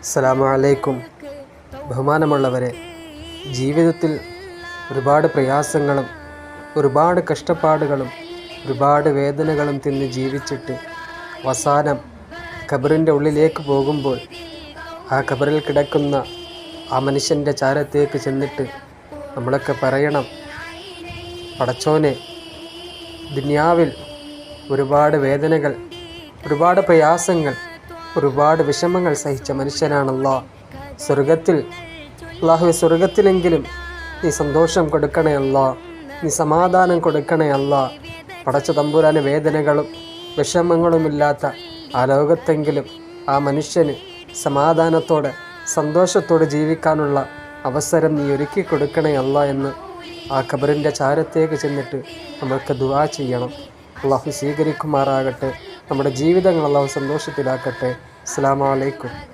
അസ്സലാമു അലൈക്കും. ബഹുമാനമുള്ളവരെ, ജീവിതത്തിൽ ഒരുപാട് പ്രയാസങ്ങളും ഒരുപാട് കഷ്ടപ്പാടുകളും ഒരുപാട് വേദനകളും തിന്ന് ജീവിച്ചിട്ട് അവസാനം ഖബറിൻ്റെ ഉള്ളിലേക്ക് പോകുമ്പോൾ ആ ഖബറിൽ കിടക്കുന്ന ആ മനുഷ്യൻ്റെ ചാരത്തേക്ക് ചെന്നിട്ട് നമ്മളൊക്കെ പറയണം, പടച്ചോനെ, ദുനിയാവിൽ ഒരുപാട് വേദനകൾ, ഒരുപാട് പ്രയാസങ്ങൾ, ഒരുപാട് വിഷമങ്ങൾ സഹിച്ച മനുഷ്യനാണ് അല്ലാഹ്. സ്വർഗത്തിലെങ്കിലും നീ സന്തോഷം കൊടുക്കണേ അല്ലാഹ്, നീ സമാധാനം കൊടുക്കണേ അല്ലാഹ്. പടച്ച തമ്പുരാന് വേദനകളും വിഷമങ്ങളുമില്ലാത്ത ആ ലോകത്തെങ്കിലും ആ മനുഷ്യന് സമാധാനത്തോടെ സന്തോഷത്തോടെ ജീവിക്കാനുള്ള അവസരം നീ ഒരുക്കി കൊടുക്കണേ അല്ലാഹ് എന്ന് ആ ഖബറിൻ്റെ ചാരത്തേക്ക് ചെന്നിട്ട് നമ്മൾക്ക് ദുആ ചെയ്യണം. അല്ലാഹു സ്വീകരിക്കുമാറാകട്ടെ. നമ്മുടെ ജീവിതങ്ങൾ അല്ലാഹു സന്തോഷത്തിലാക്കട്ടെ. അസ്സലാമു അലൈക്കും.